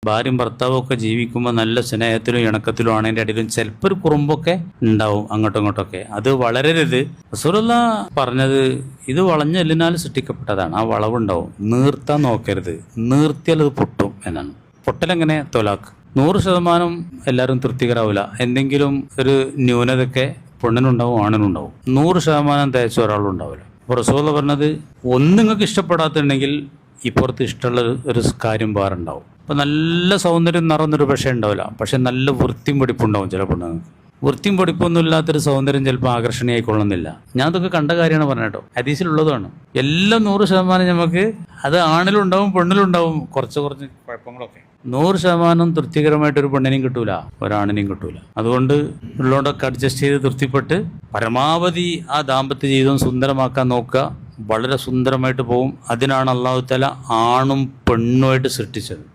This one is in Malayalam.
ഭാര്യയും ഭർത്താവും ഒക്കെ ജീവിക്കുമ്പോൾ നല്ല സ്നേഹത്തിലും ഇണക്കത്തിലും ആണ്, അതിൻ്റെ ഇടയിലും ചിലപ്പോൾ ഒരു കുറുമ്പൊക്കെ ഉണ്ടാവും അങ്ങോട്ടും ഇങ്ങോട്ടൊക്കെ. അത് വളരരുത്. റസൂലുള്ളാഹ് പറഞ്ഞത് ഇത് വളഞ്ഞെല്ലിനാൽ സൃഷ്ടിക്കപ്പെട്ടതാണ്, ആ വളവുണ്ടാവും, നീർത്താൻ നോക്കരുത്, നീർത്തിയാൽ അത് പൊട്ടും എന്നാണ്. പൊട്ടലെങ്ങനെ? തൊലാക്ക്. 100% എല്ലാവരും തൃപ്തികരാവില്ല, എന്തെങ്കിലും ഒരു ന്യൂനതയൊക്കെ പെണ്ണിനുണ്ടാവും ആണിനുണ്ടാവും. 100% തേച്ച ഒരാളുണ്ടാവില്ല. അപ്പോൾ റസൂലുള്ളാഹ് പറഞ്ഞത് ഒന്ന് നിങ്ങൾക്ക് ഇഷ്ടപ്പെടാത്തുണ്ടെങ്കിൽ ഇപ്പുറത്ത് ഇഷ്ടമുള്ള ഒരു കാര്യം വേറെ ഉണ്ടാവും. അപ്പോൾ നല്ല സൗന്ദര്യം നിറഞ്ഞൊരു പക്ഷേ ഉണ്ടാവില്ല, പക്ഷെ നല്ല വൃത്തിയും വെടിപ്പുണ്ടാവും ചില പെണ്ണുങ്ങൾക്ക്. വൃത്തിയും വെടിപ്പൊന്നും ഇല്ലാത്തൊരു സൗന്ദര്യം ചിലപ്പോൾ ആകർഷണീയമായിക്കൊള്ളുന്നില്ല. ഞാൻ അതൊക്കെ കണ്ട കാര്യമാണ് പറഞ്ഞേട്ടോ, ഹദീസിലുള്ളതാണ്. എല്ലാം 100% നമുക്ക് അത് ആണിലുണ്ടാവും പെണ്ണിലുണ്ടാവും കുറച്ച് കുഴപ്പങ്ങളൊക്കെ. 100% തൃപ്തികരമായിട്ടൊരു പെണ്ണിനെയും കിട്ടൂല, ഒരാണിനെയും കിട്ടൂല. അതുകൊണ്ട് ഉള്ളതുകൊണ്ടൊക്കെ അഡ്ജസ്റ്റ് ചെയ്ത് തൃപ്തിപ്പെട്ട് പരമാവധി ആ ദാമ്പത്യ ജീവിതം സുന്ദരമാക്കാൻ നോക്കുക. വളരെ സുന്ദരമായിട്ട് പോകും. അതിനാണ് അല്ലാഹു തആല ആണും പെണ്ണുമായിട്ട് സൃഷ്ടിച്ചത്.